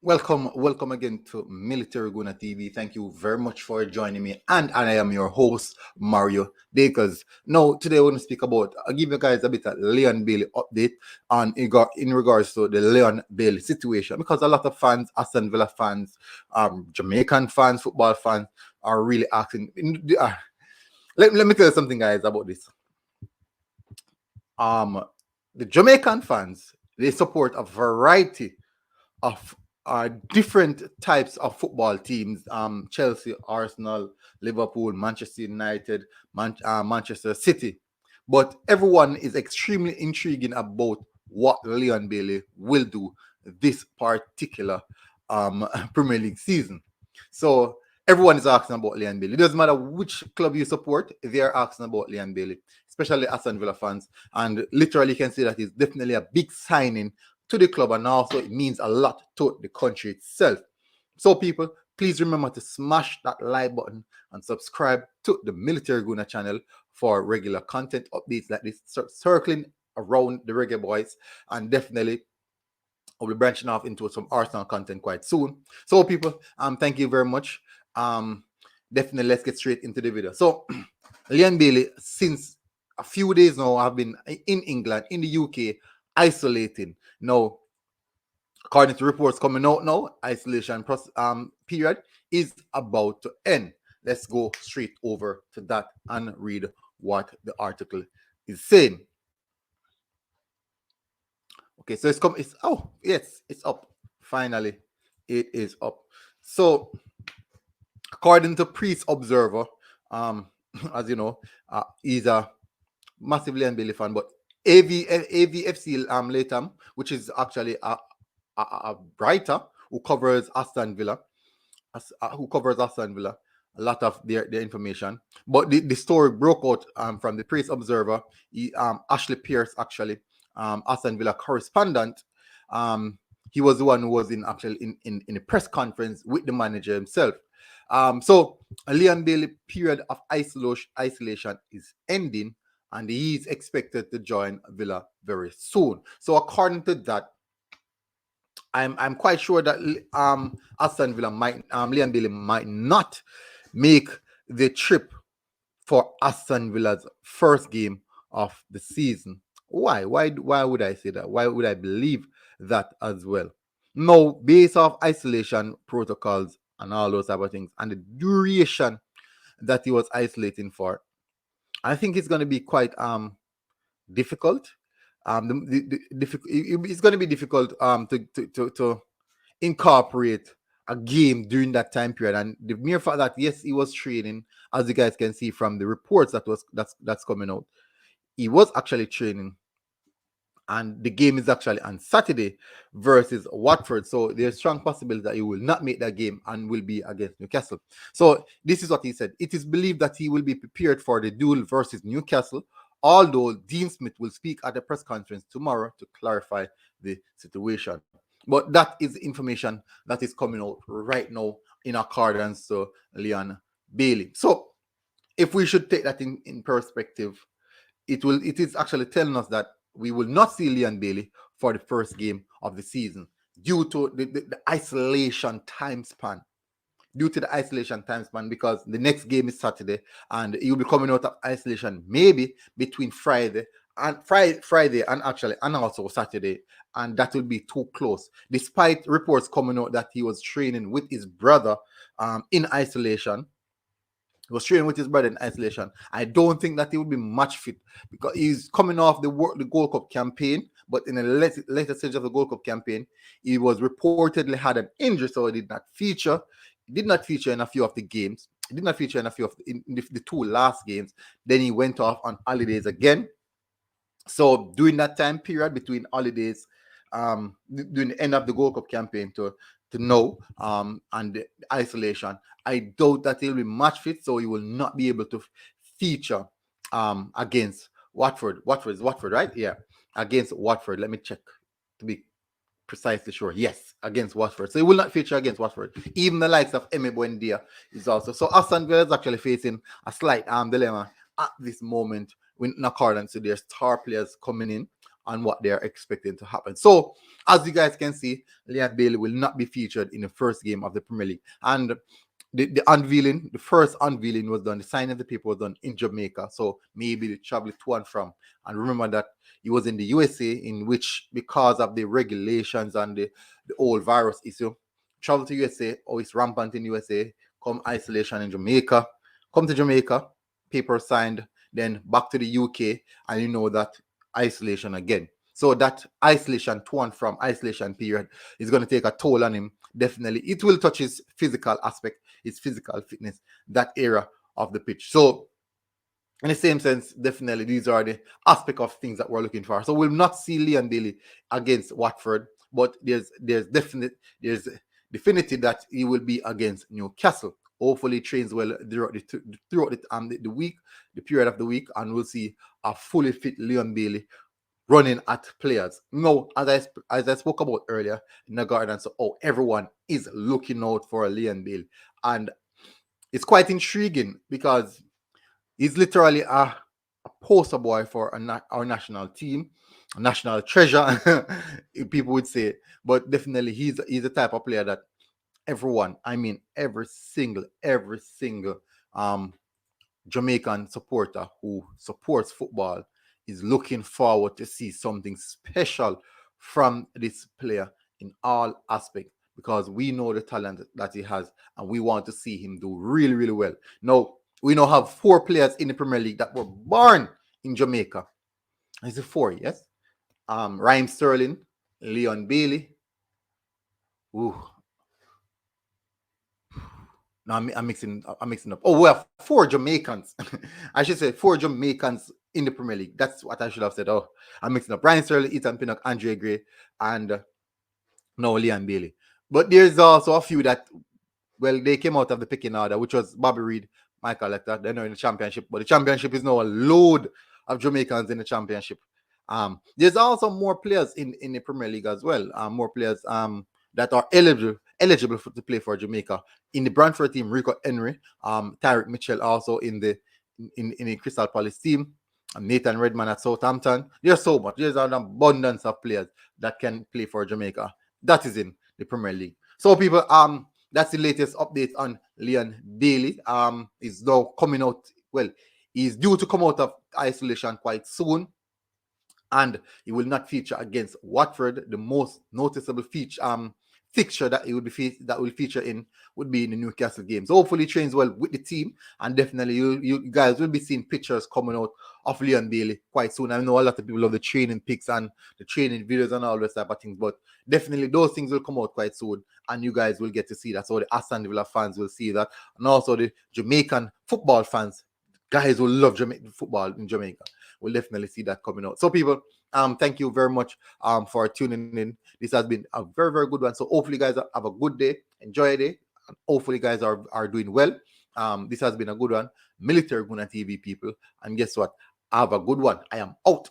Welcome again to Military Guna TV. Thank you very much for joining me, and I am your host Mario Dakers. Now, today we're going to speak about. I'll give you guys a bit of Leon Bailey update on in regards to the Leon Bailey situation, because a lot of fans, Aston Villa fans, Jamaican fans, football fans, are really asking. Let me tell you something, guys, about this. Um, the Jamaican fans, they support a variety of different types of football teams: Chelsea, Arsenal, Liverpool, Manchester United, Manchester City. But everyone is extremely intriguing about what Leon Bailey will do this particular Premier League season. So everyone is asking about Leon Bailey. It doesn't matter which club you support, they are asking about Leon Bailey, especially Aston Villa fans. And literally, you can see that it's definitely a big signing to the club, and also it means a lot to the country itself. So, people, please remember to smash that like button and subscribe to the Military Guna channel for regular content updates like this, circling around the Reggae Boys, and definitely I'll be branching off into some Arsenal content quite soon. So, people, thank you very much. Definitely, let's get straight into the video. So, Leon Bailey, since a few days now, have been in England, in the UK, isolating. Now, according to reports coming out now, isolation period is about to end. Let's go straight over to that and read what the article is saying. Okay, so it's up. Finally, it is up. So, according to Priest Observer, as you know, he's a massive Leon Bailey fan, but AVFC Latham, which is actually a writer who covers Aston Villa, a lot of their information. But the story broke out from the Priest Observer. Ashley Pierce, actually, Aston Villa correspondent. He was the one who was in a press conference with the manager himself. So Leon Bailey period of isolation is ending, and he is expected to join Villa very soon. So according to that, I'm quite sure that Aston Villa Leon Bailey might not make the trip for Aston Villa's first game of the season. Why? Why would I say that? Why would I believe that as well? No, based off isolation protocols and all those type of things, and the duration that he was isolating for, I think it's going to be quite difficult. It's going to be difficult to incorporate a game during that time period. And the mere fact that yes, he was training, as you guys can see from the reports that's coming out, he was actually training, and the game is actually on Saturday versus Watford. So there's strong possibility that he will not make that game and will be against Newcastle. So this is what he said. It is believed that he will be prepared for the duel versus Newcastle, although Dean Smith will speak at the press conference tomorrow to clarify the situation. But that is information that is coming out right now in accordance to Leon Bailey. So if we should take that in perspective, it is actually telling us that we will not see Leon Bailey for the first game of the season due to the isolation time span. Because the next game is Saturday, and you'll be coming out of isolation maybe between Friday and also Saturday, and that will be too close. Despite reports coming out that he was training with his brother in isolation, I don't think that he will be match fit because he's coming off the Gold Cup campaign. But in the later stage of the Gold Cup campaign, he was reportedly had an injury, so he did not feature. He did not feature in a few of the games. He did not feature in a few of the two last games. Then he went off on holidays again. So during that time period between holidays, during the end of the Gold Cup campaign to know and the isolation, I doubt that he'll be match fit, so he will not be able to feature against Watford. Watford, right? Yeah, against Watford. Let me check to be precisely sure. Yes, against Watford. So he will not feature against Watford. Even the likes of Emi Buendia is also. So Aston Villa is actually facing a slight dilemma at this moment in accordance to their star players coming in on what they are expecting to happen. So, as you guys can see, Leon Bailey will not be featured in the first game of the Premier League. And the unveiling, the first unveiling was done, the signing of the paper was done in Jamaica. So maybe the travel to and from. And remember that he was in the USA, in which, because of the regulations and the old virus issue, travel to USA, or it's rampant in USA, come isolation in Jamaica, come to Jamaica, paper signed, then back to the UK, and you know that isolation again. So that isolation to and from isolation period is going to take a toll on him. Definitely, it will touch his physical aspect, his physical fitness, that era of the pitch. So, in the same sense, definitely these are the aspect of things that we're looking for. So we'll not see Leon Bailey against Watford, but there's definitely that he will be against Newcastle. Hopefully, trains well throughout the week, the period of the week, and we'll see a fully fit Leon Bailey running at players. No, as I spoke about earlier in the garden, so everyone is looking out for Leon Bailey, and it's quite intriguing because he's literally a poster boy for our national team, a national treasure, people would say. But definitely, he's the type of player that everyone, I mean, every single um Jamaican supporter who supports football is looking forward to see something special from this player in all aspects, because we know the talent that he has and we want to see him do really, really well. Now, we now have 4 players in the Premier League that were born in Jamaica. Is it 4? Yes. Raheem Sterling, Leon Bailey. Ooh, no, I'm mixing. I'm mixing up. Oh, we have 4 Jamaicans. I should say 4 Jamaicans in the Premier League. That's what I should have said. Oh, I'm mixing up. Ryan Sterling, Ethan Pinnock, Andre Gray, and no, Leon Bailey. But there's also a few that, well, they came out of the picking order, which was Bobby Reid, Michael Lecter. They're now in the championship, but the championship is now a load of Jamaicans in the championship. There's also more players in the Premier League as well. More players that are eligible to play for Jamaica. In the Brantford team, Rico Henry, Tyrick Mitchell also in the Crystal Palace team, Nathan Redman at Southampton. There's so much. There's an abundance of players that can play for Jamaica. That is in the Premier League. So people, that's the latest update on Leon Bailey. Is now coming out. Well, he's due to come out of isolation quite soon, and he will not feature against Watford. The most noticeable fixture that he would be that will feature in would be in the Newcastle games. So hopefully, he trains well with the team, and definitely you guys will be seeing pictures coming out of Leon Bailey quite soon. I know a lot of people love the training pics and the training videos and all those type of things, but definitely those things will come out quite soon, and you guys will get to see that. So the Aston Villa fans will see that, and also the Jamaican football fans, guys who love football in Jamaica, will definitely see that coming out. So people, thank you very much for tuning in. This has been a very, very good one. So hopefully guys have a good day, enjoy a day, and hopefully guys are doing well. This has been a good one. Military Guna TV people, and guess what? Have a good one. I am out.